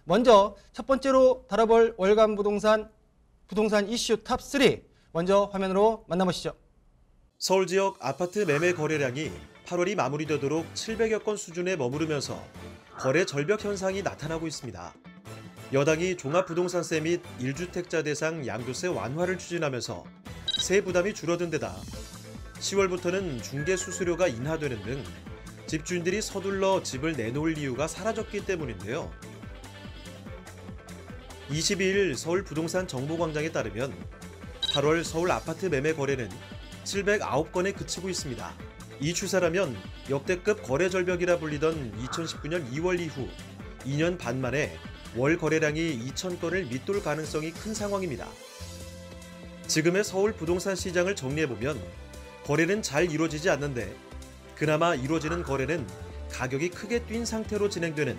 먼저 첫 번째로 다뤄볼 월간 부동산 이슈 탑3 먼저 화면으로 만나보시죠. 서울 지역 아파트 매매 거래량이 8월이 마무리되도록 700여 건 수준에 머무르면서 거래 절벽 현상이 나타나고 있습니다. 여당이 종합부동산세 및 1주택자 대상 양도세 완화를 추진하면서 세 부담이 줄어든 데다 10월부터는 중개 수수료가 인하되는 등 집주인들이 서둘러 집을 내놓을 이유가 사라졌기 때문인데요. 22일 서울 부동산 정보광장에 따르면 8월 서울 아파트 매매 거래는 709건에 그치고 있습니다. 이 추세라면 역대급 거래 절벽이라 불리던 2019년 2월 이후 2년 반 만에 월 거래량이 2,000건을 밑돌 가능성이 큰 상황입니다. 지금의 서울 부동산 시장을 정리해보면 거래는 잘 이루어지지 않는데 그나마 이루어지는 거래는 가격이 크게 뛴 상태로 진행되는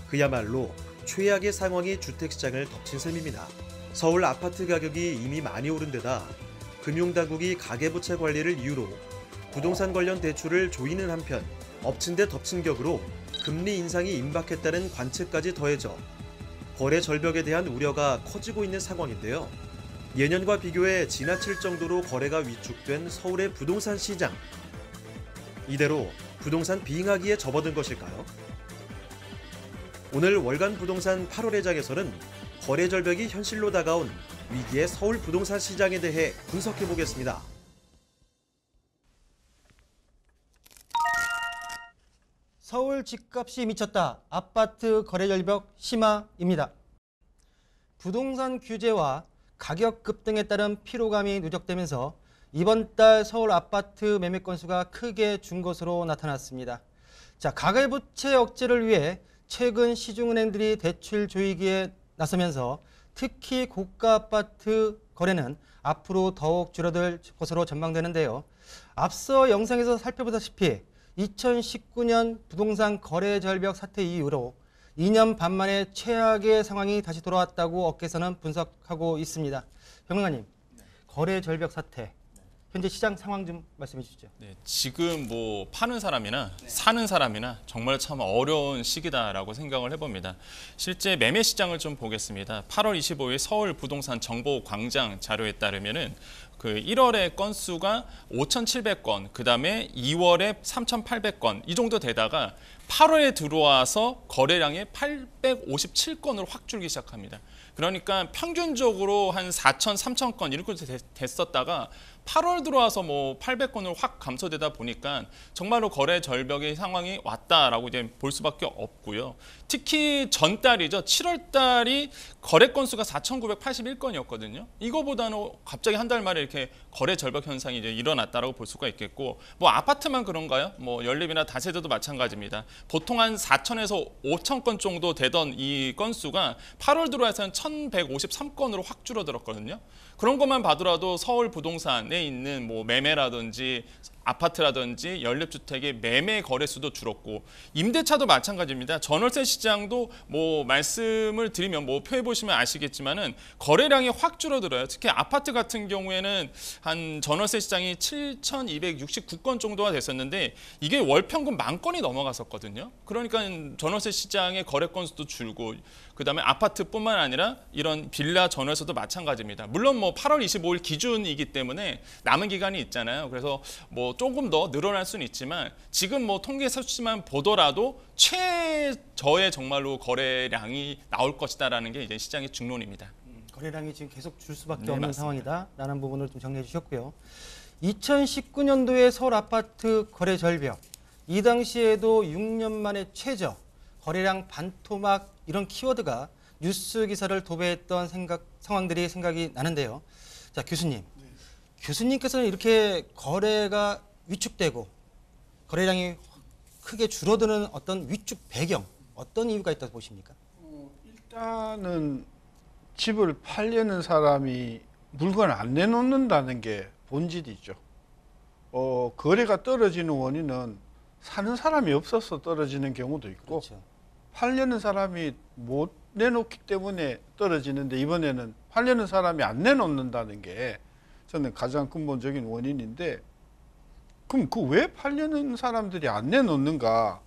그야말로 최악의 상황이 주택시장을 덮친 셈입니다. 서울 아파트 가격이 이미 많이 오른 데다 금융당국이 가계부채 관리를 이유로 부동산 관련 대출을 조이는 한편 엎친 데 덮친 격으로 금리 인상이 임박했다는 관측까지 더해져 거래 절벽에 대한 우려가 커지고 있는 상황인데요. 예년과 비교해 지나칠 정도로 거래가 위축된 서울의 부동산 시장. 이대로 부동산 빙하기에 접어든 것일까요? 오늘 월간 부동산 8월의 장에서는 거래 절벽이 현실로 다가온 위기의 서울 부동산 시장에 대해 분석해 보겠습니다. 서울 집값이 미쳤다. 아파트 거래 절벽 심화입니다. 부동산 규제와 가격 급등에 따른 피로감이 누적되면서 이번 달 서울 아파트 매매 건수가 크게 준 것으로 나타났습니다. 자, 가계부채 억제를 위해 최근 시중은행들이 대출 조이기에 나서면서 특히 고가 아파트 거래는 앞으로 더욱 줄어들 것으로 전망되는데요. 앞서 영상에서 살펴보다시피 2019년 부동산 거래 절벽 사태 이후로 2년 반 만에 최악의 상황이 다시 돌아왔다고 업계에서는 분석하고 있습니다. 평론가님, 거래 절벽 사태, 현재 시장 상황 좀 말씀해 주시죠. 네, 지금 뭐 파는 사람이나 사는 사람이나 정말 참 어려운 시기다라고 생각을 해봅니다. 실제 매매 시장을 좀 보겠습니다. 8월 25일 서울 부동산 정보 광장 자료에 따르면은 그 1월에 건수가 5,700건, 그 다음에 2월에 3,800건 이 정도 되다가 8월에 들어와서 거래량이 857건으로 확 줄기 시작합니다. 그러니까 평균적으로 한 4,000, 3,000건 이렇게 됐었다가 8월 들어와서 뭐 800건으로 확 감소되다 보니까 정말로 거래 절벽의 상황이 왔다라고 이제 볼 수밖에 없고요. 특히 전달이죠. 7월 달이 거래 건수가 4,981건이었거든요. 이거보다는 갑자기 한 달 만에 이렇게 거래 절벽 현상이 이제 일어났다라고 볼 수가 있겠고, 뭐 아파트만 그런가요? 뭐 연립이나 다세대도 마찬가지입니다. 보통 한 4,000에서 5,000건 정도 되던 이 건수가 8월 들어와서는 1,153건으로 확 줄어들었거든요. 그런 것만 봐더라도 서울 부동산에 있는 뭐 매매라든지 아파트라든지 연립주택의 매매 거래수도 줄었고, 임대차도 마찬가지입니다. 전월세 시장도 뭐 말씀을 드리면 뭐 표해 보시면 아시겠지만은 거래량이 확 줄어들어요. 특히 아파트 같은 경우에는 한 전월세 시장이 7,269건 정도가 됐었는데 이게 월 평균 10,000건이 넘어갔었거든요. 그러니까 전월세 시장의 거래 건수도 줄고, 그다음에 아파트뿐만 아니라 이런 빌라 전월세도 마찬가지입니다. 물론 뭐 8월 25일 기준이기 때문에 남은 기간이 있잖아요. 그래서 뭐 조금 더 늘어날 수는 있지만 지금 뭐 통계 수치만 보더라도 최저의 정말로 거래량이 나올 것이다라는 게 이제 시장의 중론입니다. 거래량이 지금 계속 줄 수밖에 네, 없는 맞습니다. 상황이다라는 부분을 좀 정리해 주셨고요. 2019년도에 서울 아파트 거래 절벽, 이 당시에도 6년 만에 최저, 거래량 반토막 이런 키워드가 뉴스 기사를 도배했던 상황들이 생각이 나는데요. 자, 교수님. 교수님께서는 이렇게 거래가 위축되고 거래량이 크게 줄어드는 어떤 위축 배경, 어떤 이유가 있다고 보십니까? 일단은 집을 팔려는 사람이 물건을 안 내놓는다는 게 본질이죠. 거래가 떨어지는 원인은 사는 사람이 없어서 떨어지는 경우도 있고, 그렇죠. 팔려는 사람이 못 내놓기 때문에 떨어지는데, 이번에는 팔려는 사람이 안 내놓는다는 게 저는 가장 근본적인 원인인데, 그럼 그 왜 팔려는 사람들이 안 내놓는가?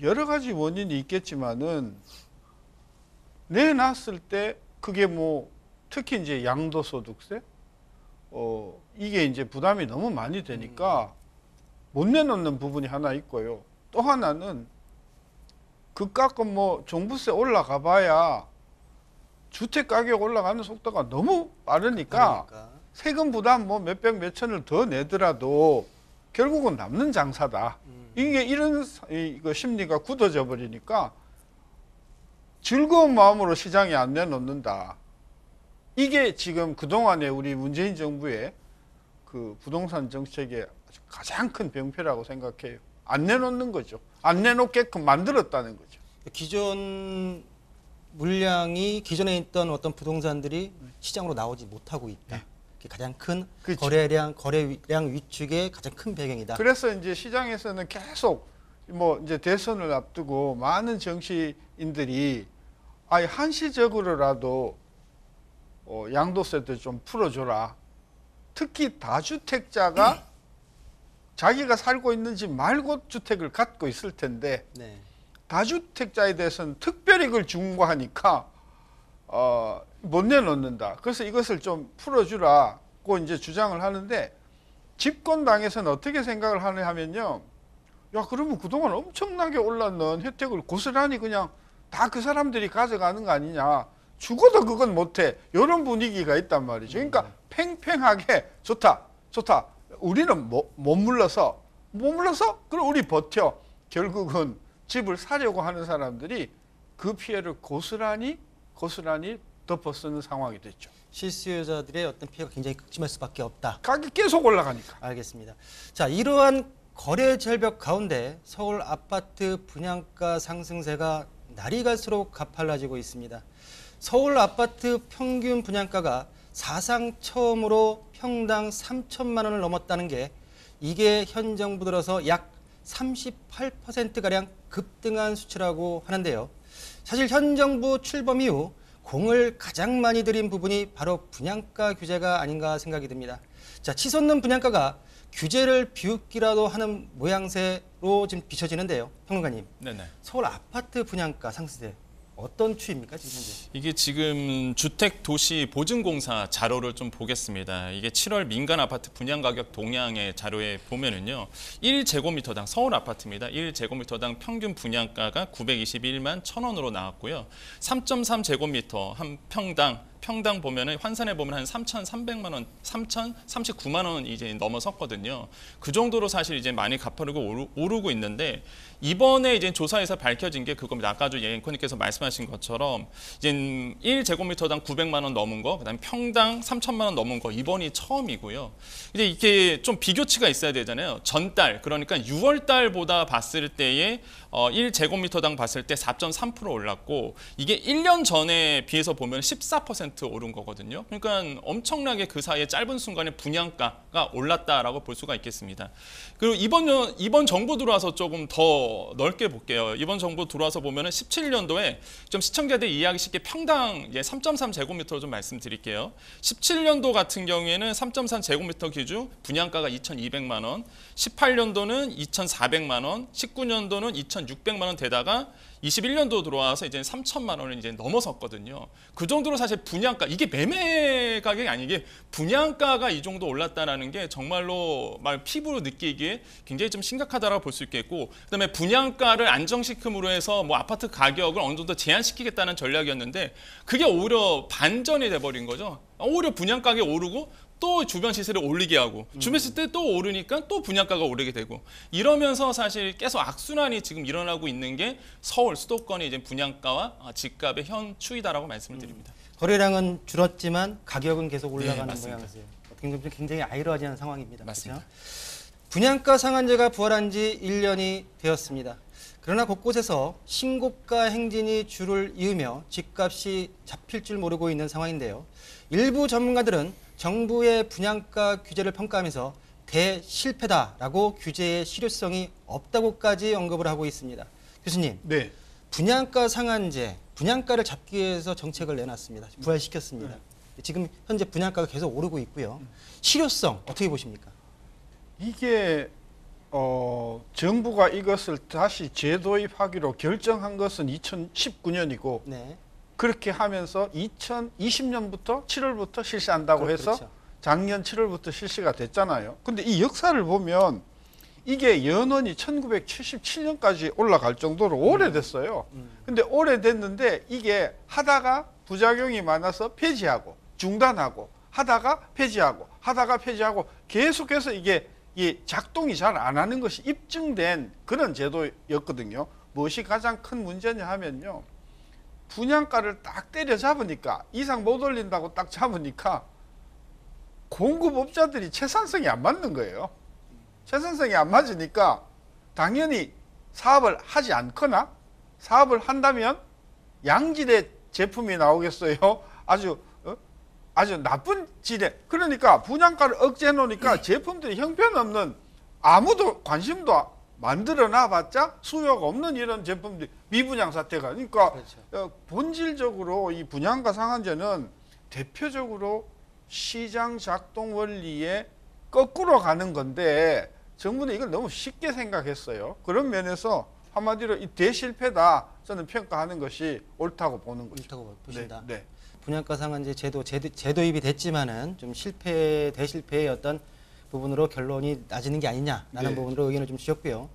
여러 가지 원인이 있겠지만은 내놨을 때 그게 뭐 특히 이제 양도소득세 이게 이제 부담이 너무 많이 되니까 못 내놓는 부분이 하나 있고요. 또 하나는 그깎은 뭐 종부세 올라가 봐야 주택 가격 올라가는 속도가 너무 빠르니까 세금 부담 뭐 몇백 몇천을 더 내더라도 결국은 남는 장사다. 이게 이런 이거 심리가 굳어져 버리니까 즐거운 마음으로 시장에 안 내놓는다. 이게 지금 그동안에 우리 문재인 정부의 그 부동산 정책의 가장 큰 병폐라고 생각해요. 안 내놓는 거죠. 안 내놓게끔 만들었다는 거죠. 기존 물량이 기존에 있던 어떤 부동산들이 시장으로 나오지 못하고 있다. 그게 가장 큰 그렇죠. 거래량 위축의 가장 큰 배경이다. 그래서 이제 시장에서는 계속 뭐 이제 대선을 앞두고 많은 정치인들이 아예 한시적으로라도 양도세도 좀 풀어줘라. 특히 다주택자가 자기가 살고 있는 집 말고 주택을 갖고 있을 텐데 네. 다주택자에 대해서는 특별히 그걸 중과하니까 못 내놓는다. 그래서 이것을 좀 풀어주라고 이제 주장을 하는데 집권당에서는 어떻게 생각을 하냐 하면요. 야 그러면 그동안 엄청나게 올랐는 혜택을 고스란히 그냥 다 그 사람들이 가져가는 거 아니냐. 죽어도 그건 못해. 이런 분위기가 있단 말이죠. 그러니까 팽팽하게 좋다. 우리는 못 물러서 그럼 우리 버텨. 결국은 집을 사려고 하는 사람들이 그 피해를 고스란히 덮어쓰는 상황이 됐죠. 실수요자들의 어떤 피해가 굉장히 극심할 수밖에 없다. 가격이 계속 올라가니까. 알겠습니다. 자, 이러한 거래 절벽 가운데 서울 아파트 분양가 상승세가 날이 갈수록 가팔라지고 있습니다. 서울 아파트 평균 분양가가 사상 처음으로 평당 3천만 원을 넘었다는 게 이게 현 정부 들어서 약 38%가량 급등한 수치라고 하는데요. 사실 현 정부 출범 이후 공을 가장 많이 들인 부분이 바로 분양가 규제가 아닌가 생각이 듭니다. 자, 치솟는 분양가가 규제를 비웃기라도 하는 모양새로 지금 비춰지는데요. 평론가님, 네네. 서울 아파트 분양가 상승세 어떤 추이입니까 지금 현재? 이게 지금 주택도시보증공사 자료를 좀 보겠습니다. 이게 7월 민간 아파트 분양 가격 동향의 자료에 보면은요. 1제곱미터당 서울 아파트입니다. 1제곱미터당 평균 분양가가 921만 1,000원으로 나왔고요. 3.3제곱미터 한 평당 보면은 환산해 보면 한 3,300만 원, 3,039만 원 이제 넘어섰거든요. 그 정도로 사실 이제 많이 가파르고 오르고 있는데 이번에 이제 조사에서 밝혀진 게 그겁니다. 아까 앵커님께서 말씀하신 것처럼 이제 1제곱미터당 900만 원 넘은 거, 그다음에 평당 3,000만 원 넘은 거 이번이 처음이고요. 이제 이게 좀 비교치가 있어야 되잖아요. 전달 그러니까 6월 달보다 봤을 때에 1제곱미터당 봤을 때 4.3% 올랐고 이게 1년 전에 비해서 보면 14% 오른 거거든요. 그러니까 엄청나게 그 사이에 짧은 순간에 분양가가 올랐다라고 볼 수가 있겠습니다. 그리고 이번 정부 들어와서 조금 더 넓게 볼게요. 이번 정부 들어와서 보면은 17년도에 좀 시청자들이 이해하기 쉽게 평당 3.3제곱미터로 좀 말씀드릴게요. 17년도 같은 경우에는 3.3제곱미터 기준 분양가가 2,200만 원, 18년도는 2,400만 원, 19년도는 2,600만 원 되다가 21년도 들어와서 이제 3천만 원을 이제 넘어섰거든요. 그 정도로 사실 분양가, 이게 매매 가격이 아니게 분양가가 이 정도 올랐다는 게 정말로 말 피부로 느끼기에 굉장히 좀 심각하다고 볼 수 있겠고, 그다음에 분양가를 안정시킴으로 해서 뭐 아파트 가격을 어느 정도 제한시키겠다는 전략이었는데 그게 오히려 반전이 돼버린 거죠. 오히려 분양가격이 오르고 또 주변 시세를 올리게 하고 주변 시세 또 오르니까 또 분양가가 오르게 되고 이러면서 사실 계속 악순환이 지금 일어나고 있는 게 서울 수도권의 이제 분양가와 집값의 현 추이다라고 말씀을 드립니다. 거래량은 줄었지만 가격은 계속 올라가는 맞습니다. 모양이세요. 굉장히 아이러니한 상황입니다. 맞습니다. 그렇죠? 분양가 상한제가 부활한 지 1년이 되었습니다. 그러나 곳곳에서 신고가 행진이 줄을 이으며 집값이 잡힐 줄 모르고 있는 상황인데요. 일부 전문가들은 정부의 분양가 규제를 평가하면서 대실패다라고 규제의 실효성이 없다고까지 언급을 하고 있습니다. 교수님, 네. 분양가 상한제, 분양가를 잡기 위해서 정책을 내놨습니다. 부활시켰습니다. 지금 현재 분양가가 계속 오르고 있고요. 실효성 어떻게 보십니까? 이게 정부가 이것을 다시 재도입하기로 결정한 것은 2019년이고 네. 그렇게 하면서 2020년부터 7월부터 실시한다고 해서 그렇죠. 작년 7월부터 실시가 됐잖아요. 근데 이 역사를 보면 이게 연원이 1977년까지 올라갈 정도로 오래됐어요. 근데 오래됐는데 이게 하다가 부작용이 많아서 폐지하고 중단하고 하다가 폐지하고 하다가 폐지하고 계속해서 이게 작동이 잘 안 하는 것이 입증된 그런 제도였거든요. 무엇이 가장 큰 문제냐 하면요. 분양가를 딱 때려잡으니까 이상 못 올린다고 딱 잡으니까 공급업자들이 채산성이 안 맞는 거예요. 채산성이 안 맞으니까 당연히 사업을 하지 않거나 사업을 한다면 양질의 제품이 나오겠어요. 아주 나쁜 질의. 그러니까 분양가를 억제해 놓으니까 제품들이 형편없는 아무도 관심도 만들어 놔봤자 수요가 없는 이런 제품들이 미분양 사태가. 그러니까 그렇죠. 본질적으로 이 분양가 상한제는 대표적으로 시장 작동 원리에 거꾸로 가는 건데 정부는 이걸 너무 쉽게 생각했어요. 그런 면에서 한마디로 이 대실패다 저는 평가하는 것이 옳다고 보는 거죠. 옳다고 보신다. 네. 분양가 상한제 제도입이 됐지만은 좀 대실패의 어떤 부분으로 결론이 나지는 게 아니냐라는 네. 부분으로 의견을 좀 주셨고요.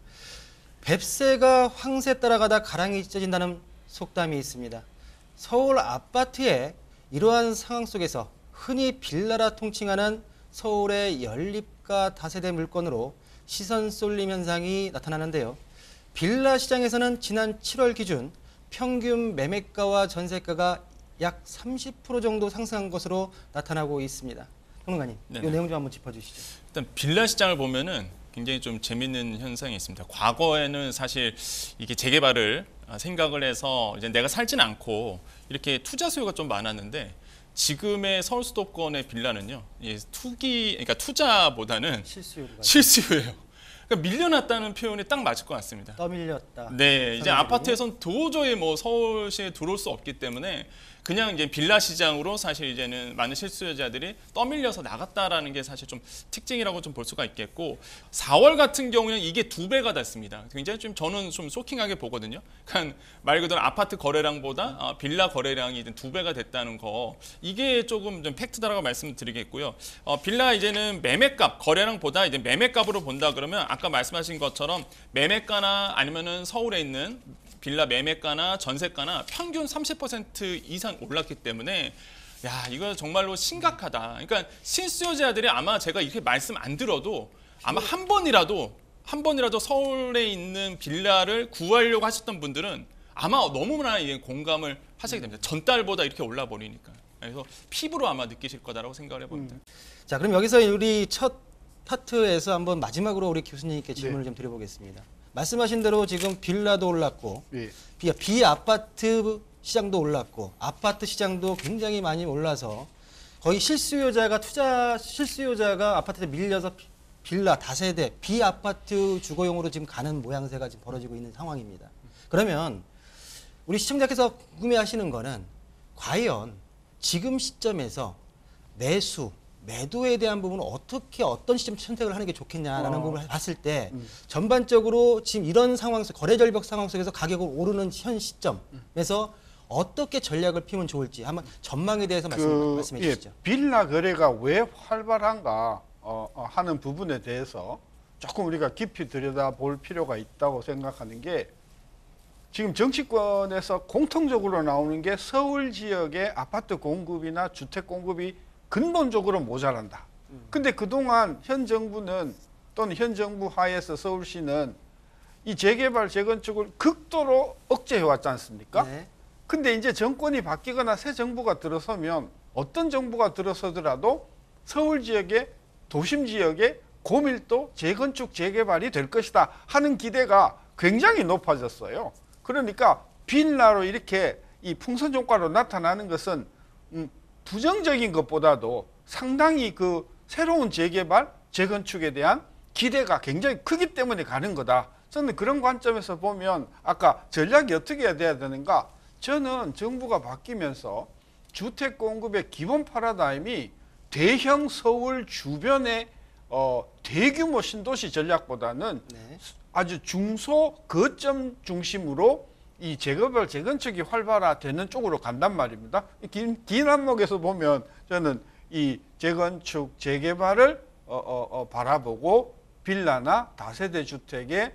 뱁새가 황새 따라가다 가랑이 찢어진다는 속담이 있습니다. 서울 아파트의 이러한 상황 속에서 흔히 빌라라 통칭하는 서울의 연립가 다세대 물건으로 시선 쏠림 현상이 나타나는데요. 빌라 시장에서는 지난 7월 기준 평균 매매가와 전세가가 약 30% 정도 상승한 것으로 나타나고 있습니다. 평론가님, 이 네네. 내용 좀 한번 짚어주시죠. 일단 빌라 시장을 보면은 굉장히 좀 재밌는 현상이 있습니다. 과거에는 사실 이게 재개발을 생각을 해서 이제 내가 살진 않고 이렇게 투자 수요가 좀 많았는데 지금의 서울 수도권의 빌라는요, 그러니까 투자보다는 실수요예요. 그러니까 밀려났다는 표현이 딱 맞을 것 같습니다. 떠밀렸다. 네, 이제 사람들이. 아파트에선 도저히 뭐 서울시에 들어올 수 없기 때문에 그냥 이제 빌라 시장으로 사실 이제는 많은 실수요자들이 떠밀려서 나갔다라는 게 사실 좀 특징이라고 좀 볼 수가 있겠고 4월 같은 경우는 이게 2배가 됐습니다. 굉장히 좀 저는 좀 쇼킹하게 보거든요. 그러니까 말 그대로 아파트 거래량보다 빌라 거래량이 2배가 됐다는 거 이게 조금 좀 팩트다라고 말씀드리겠고요. 빌라 이제는 매매값 거래량보다 이제 매매값으로 본다 그러면 아까 말씀하신 것처럼 매매가나 아니면은 서울에 있는 빌라 매매가나 전세가나 평균 30% 이상 올랐기 때문에 야 이거 정말로 심각하다. 그러니까 실수요자들이 아마 제가 이렇게 말씀 안 들어도 아마 한 번이라도 서울에 있는 빌라를 구하려고 하셨던 분들은 아마 너무나 이게 공감을 하시게 됩니다. 전달보다 이렇게 올라 버리니까. 그래서 피부로 아마 느끼실 거다라고 생각을 해봅니다. 자, 그럼 여기서 우리 첫 파트에서 한번 마지막으로 우리 교수님께 질문을 좀 드려보겠습니다. 말씀하신 대로 지금 빌라도 올랐고 예. 비아파트 시장도 올랐고 아파트 시장도 굉장히 많이 올라서 거의 실수요자가 아파트에 밀려서 빌라 다세대 비아파트 주거용으로 지금 가는 모양새가 지금 벌어지고 있는 상황입니다. 그러면 우리 시청자께서 궁금해하시는 거는 과연 지금 시점에서 매도에 대한 부분은 어떤 시점 선택을 하는 게 좋겠냐라는 부분을 봤을 때 전반적으로 지금 이런 상황 속 거래 절벽 상황 속에서 가격이 오르는 현 시점에서 어떻게 전략을 피면 좋을지 한번 전망에 대해서 말씀해 주시죠. 빌라 거래가 왜 활발한가 하는 부분에 대해서 조금 우리가 깊이 들여다볼 필요가 있다고 생각하는 게 지금 정치권에서 공통적으로 나오는 게 서울 지역의 아파트 공급이나 주택 공급이 근본적으로 모자란다. 근데 그동안 현 정부는 또는 현 정부 하에서 서울시는 이 재개발 재건축을 극도로 억제해 왔지 않습니까? 네. 근데 이제 정권이 바뀌거나 새 정부가 들어서면 어떤 정부가 들어서더라도 서울 지역의 도심 지역의 고밀도 재건축 재개발이 될 것이다 하는 기대가 굉장히 높아졌어요. 그러니까 빌라로 이렇게 이 풍선효과로 나타나는 것은 부정적인 것보다도 상당히 그 새로운 재개발, 재건축에 대한 기대가 굉장히 크기 때문에 가는 거다. 저는 그런 관점에서 보면 아까 전략이 어떻게 해야 되는가? 저는 정부가 바뀌면서 주택 공급의 기본 파라다임이 대형 서울 주변의 대규모 신도시 전략보다는 네. 아주 중소 거점 중심으로 이 재건축이 활발화되는 쪽으로 간단 말입니다. 긴 안목에서 보면 저는 이 재건축, 재개발을 바라보고 빌라나 다세대 주택에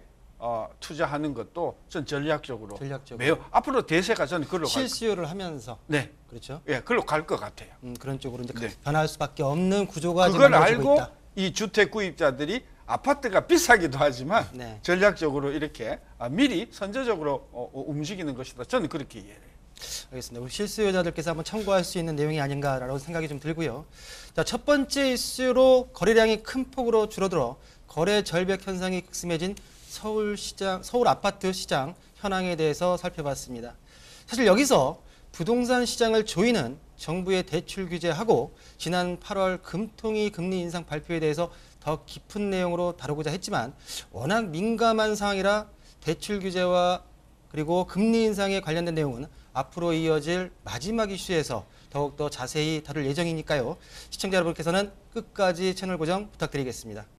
투자하는 것도 전 전략적으로 매우 앞으로 대세가 저는 그걸로 실수요를 하면서 네, 그렇죠. 예, 그걸로 갈 것 같아요. 그런 쪽으로 이제 네. 변할 수밖에 없는 구조가 지금 그걸 만들어지고 알고 있다. 이 주택 구입자들이 아파트가 비싸기도 하지만 네. 전략적으로 이렇게 미리 선제적으로 움직이는 것이다. 저는 그렇게 이해해요. 알겠습니다. 우리 실수요자들께서 한번 참고할 수 있는 내용이 아닌가라는 생각이 좀 들고요. 자, 첫 번째 이슈로 거래량이 큰 폭으로 줄어들어 거래 절벽 현상이 극심해진 서울 아파트 시장 현황에 대해서 살펴봤습니다. 사실 여기서 부동산 시장을 조이는 정부의 대출 규제하고 지난 8월 금통위 금리 인상 발표에 대해서 더 깊은 내용으로 다루고자 했지만 워낙 민감한 상황이라 대출 규제와 그리고 금리 인상에 관련된 내용은 앞으로 이어질 마지막 이슈에서 더욱더 자세히 다룰 예정이니까요. 시청자 여러분께서는 끝까지 채널 고정 부탁드리겠습니다.